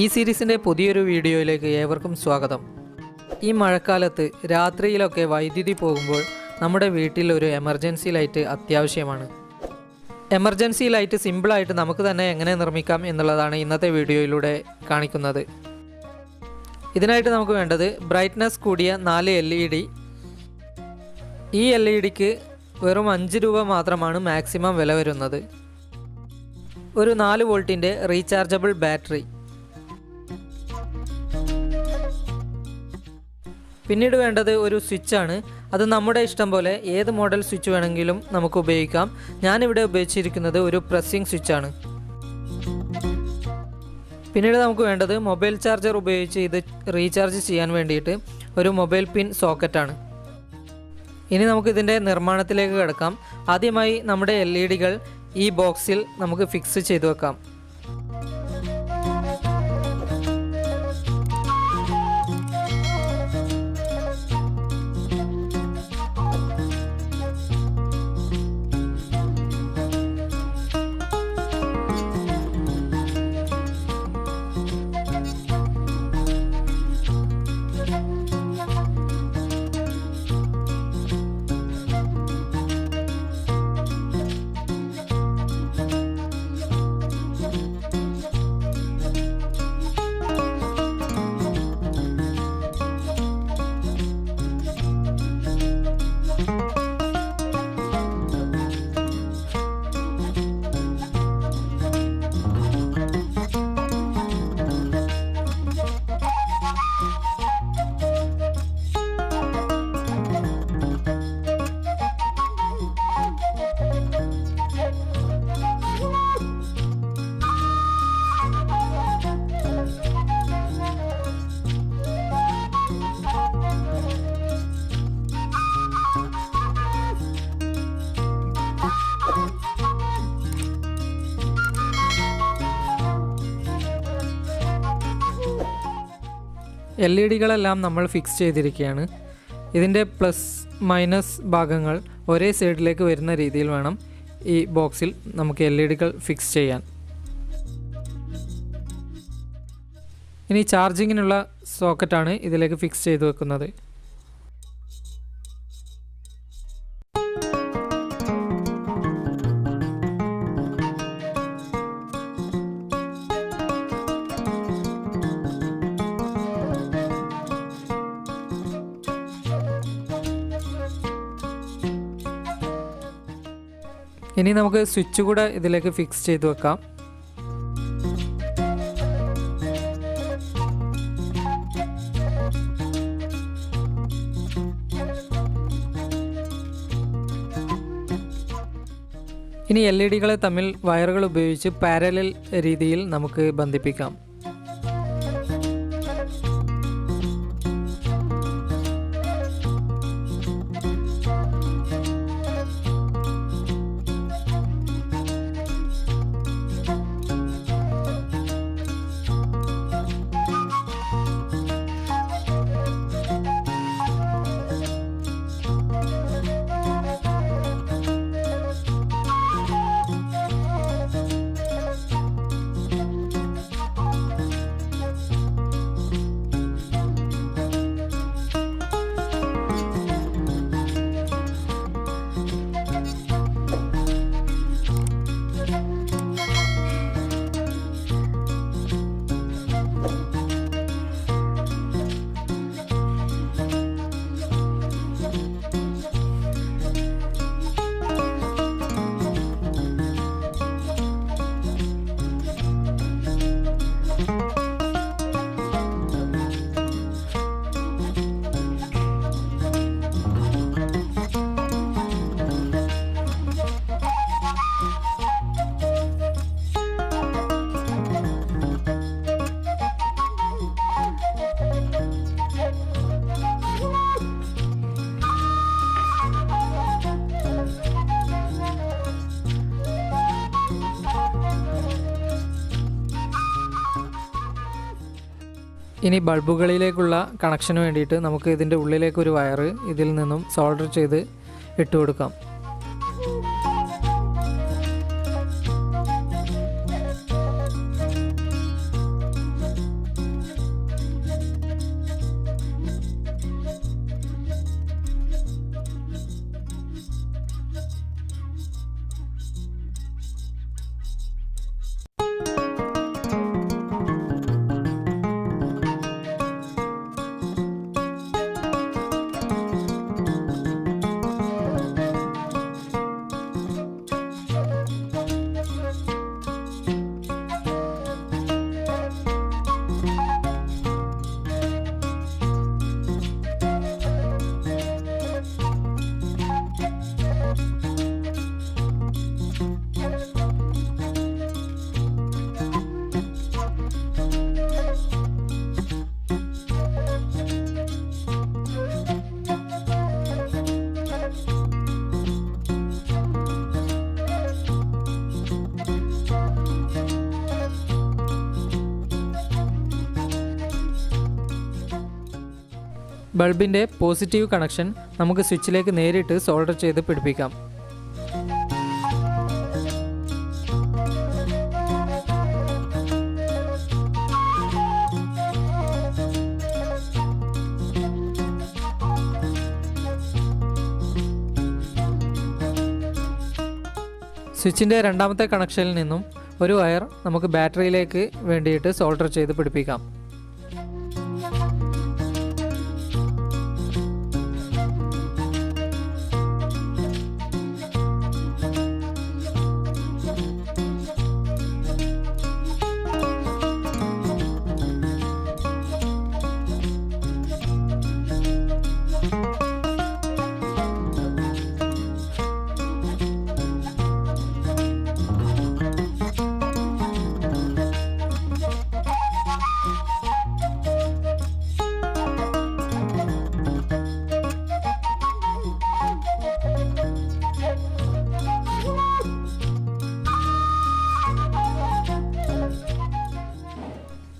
ഈ സീരീസിൻ്റെ പുതിയൊരു വീഡിയോയിലേക്ക് ഏവർക്കും സ്വാഗതം. ഈ മഴക്കാലത്ത് രാത്രിയിലൊക്കെ വൈദ്യുതി പോകുമ്പോൾ നമ്മുടെ വീട്ടിൽ ഒരു എമർജൻസി ലൈറ്റ് അത്യാവശ്യമാണ്. എമർജൻസി ലൈറ്റ് സിമ്പിളായിട്ട് നമുക്ക് തന്നെ എങ്ങനെ നിർമ്മിക്കാം എന്നുള്ളതാണ് ഇന്നത്തെ വീഡിയോയിലൂടെ കാണിക്കുന്നത്. ഇതിനായിട്ട് നമുക്ക് വേണ്ടത് ബ്രൈറ്റ്നസ് കൂടിയ 4 LED. ഈ LEDക്ക് വെറും 5 രൂപ മാത്രമാണ് മാക്സിമം വില വരുന്നത്. ഒരു 4 വോൾട്ടിൻ്റെ റീചാർജബിൾ ബാറ്ററി. പിന്നീട് വേണ്ടത് ഒരു സ്വിച്ചാണ്. അത് നമ്മുടെ ഇഷ്ടം പോലെ ഏത് മോഡൽ സ്വിച്ച് വേണമെങ്കിലും നമുക്ക് ഉപയോഗിക്കാം. ഞാനിവിടെ ഉപയോഗിച്ചിരിക്കുന്നത് ഒരു പ്രസ്സിംഗ് സ്വിച്ചാണ്. പിന്നീട് നമുക്ക് വേണ്ടത് മൊബൈൽ ചാർജർ ഉപയോഗിച്ച് ഇത് റീചാർജ് ചെയ്യാൻ വേണ്ടിയിട്ട് ഒരു മൊബൈൽ പിൻ സോക്കറ്റാണ്. ഇനി നമുക്കിതിൻ്റെ നിർമ്മാണത്തിലേക്ക് കിടക്കാം. ആദ്യമായി നമ്മുടെ LEDകൾ ഈ ബോക്സിൽ നമുക്ക് ഫിക്സ് ചെയ്തു വെക്കാം. LEDകളെല്ലാം നമ്മൾ ഫിക്സ് ചെയ്തിരിക്കുകയാണ്. ഇതിൻ്റെ പ്ലസ് മൈനസ് ഭാഗങ്ങൾ ഒരേ സൈഡിലേക്ക് വരുന്ന രീതിയിൽ വേണം ഈ ബോക്സിൽ നമുക്ക് LEDകൾ ഫിക്സ് ചെയ്യാൻ. ഇനി ചാർജിങ്ങിനുള്ള സോക്കറ്റാണ് ഇതിലേക്ക് ഫിക്സ് ചെയ്ത് വെക്കുന്നത്. ഇനി നമുക്ക് സ്വിച്ച് കൂടെ ഇതിലേക്ക് ഫിക്സ് ചെയ്ത് വെക്കാം. ഇനി LEDകളെ തമ്മിൽ വയറുകൾ ഉപയോഗിച്ച് പാരലൽ രീതിയിൽ നമുക്ക് ബന്ധിപ്പിക്കാം. ഇനി ബൾബുകളിലേക്കുള്ള കണക്ഷന് വേണ്ടിയിട്ട് നമുക്ക് ഇതിൻ്റെ ഉള്ളിലേക്കൊരു വയർ ഇതിൽ നിന്നും സോൾഡർ ചെയ്ത് ഇട്ട് കൊടുക്കാം. ബൾബിൻ്റെ പോസിറ്റീവ് കണക്ഷൻ നമുക്ക് സ്വിച്ചിലേക്ക് നേരിട്ട് സോൾഡർ ചെയ്ത് പിടിപ്പിക്കാം. സ്വിച്ചിൻ്റെ രണ്ടാമത്തെ കണക്ഷനിൽ നിന്നും ഒരു വയർ നമുക്ക് ബാറ്ററിയിലേക്ക് വേണ്ടിയിട്ട് സോൾഡർ ചെയ്ത് പിടിപ്പിക്കാം.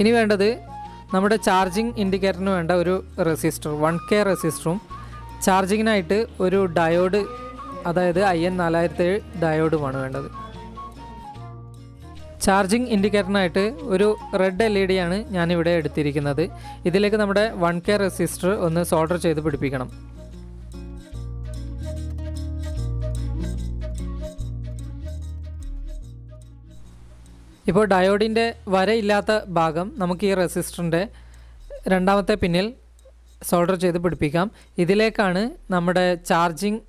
ഇനി വേണ്ടത് നമ്മുടെ ചാർജിങ് ഇൻഡിക്കേറ്ററിന് വേണ്ട ഒരു റെസിസ്റ്റർ 1K റെസിസ്റ്ററും ചാർജിങ്ങിനായിട്ട് ഒരു ഡയോഡ്, അതായത് IN4007 ഡയോഡുമാണ് വേണ്ടത്. ചാർജിങ് ഇൻഡിക്കേറ്ററിനായിട്ട് ഒരു റെഡ് LED ആണ് ഞാനിവിടെ എടുത്തിരിക്കുന്നത്. ഇതിലേക്ക് നമ്മുടെ 1K റെസിസ്റ്റർ ഒന്ന് സോൾഡർ ചെയ്ത് പിടിപ്പിക്കണം. ഇപ്പോൾ ഡയോഡിൻ്റെ വരയില്ലാത്ത ഭാഗം നമുക്ക് ഈ റെസിസ്റ്ററിൻ്റെ രണ്ടാമത്തെ പിന്നിൽ സോൾഡർ ചെയ്ത് പിടിപ്പിക്കാം. ഇതിലേക്കാണ് നമ്മുടെ ചാർജിങ്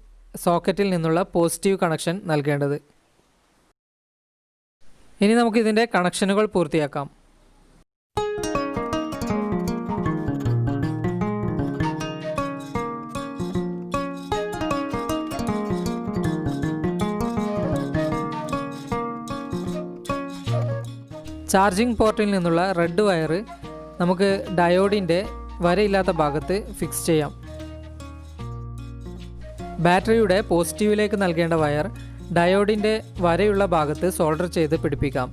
സോക്കറ്റിൽ നിന്നുള്ള പോസിറ്റീവ് കണക്ഷൻ നൽകേണ്ടത്. ഇനി നമുക്കിതിൻ്റെ കണക്ഷനുകൾ പൂർത്തിയാക്കാം. ചാർജിംഗ് പോർട്ടിൽ നിന്നുള്ള റെഡ് വയർ നമുക്ക് ഡയോഡിൻ്റെ വരയില്ലാത്ത ഭാഗത്ത് ഫിക്സ് ചെയ്യാം. ബാറ്ററിയുടെ പോസിറ്റീവിലേക്ക് നൽകേണ്ട വയർ ഡയോഡിൻ്റെ വരയുള്ള ഭാഗത്ത് സോൾഡർ ചെയ്ത് പിടിപ്പിക്കാം.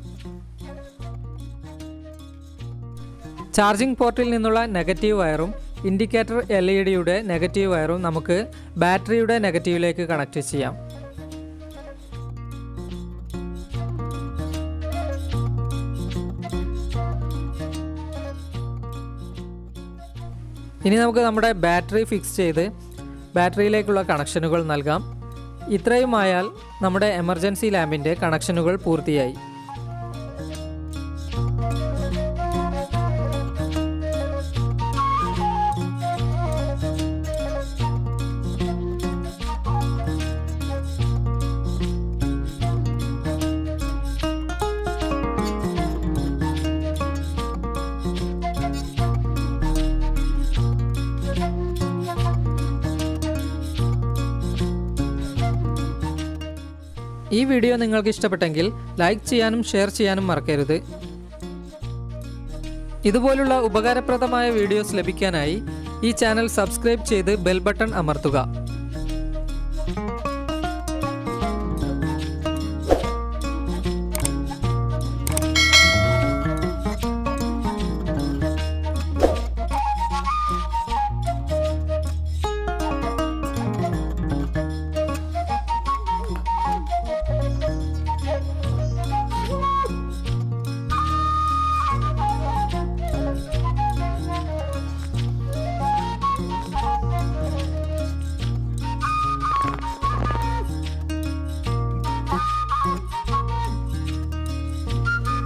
ചാർജിംഗ് പോർട്ടിൽ നിന്നുള്ള നെഗറ്റീവ് വയറും ഇൻഡിക്കേറ്റർ LED-യുടെ നെഗറ്റീവ് വയറും നമുക്ക് ബാറ്ററിയുടെ നെഗറ്റീവിലേക്ക് കണക്ട് ചെയ്യാം. ഇനി നമുക്ക് നമ്മുടെ ബാറ്ററി ഫിക്സ് ചെയ്ത് ബാറ്ററിയിലേക്കുള്ള കണക്ഷനുകൾ നൽകാം. ഇത്രയുമായാൽ നമ്മുടെ എമർജൻസി ലാമ്പിൻ്റെ കണക്ഷനുകൾ പൂർത്തിയായി. ഈ വീഡിയോ നിങ്ങൾക്ക് ഇഷ്ടപ്പെട്ടെങ്കിൽ ലൈക്ക് ചെയ്യാനും ഷെയർ ചെയ്യാനും മറക്കരുത്. ഇതുപോലുള്ള ഉപകാരപ്രദമായ വീഡിയോസ് ലഭിക്കാനായി ഈ ചാനൽ സബ്സ്ക്രൈബ് ചെയ്ത് ബെൽ ബട്ടൺ അമർത്തുക.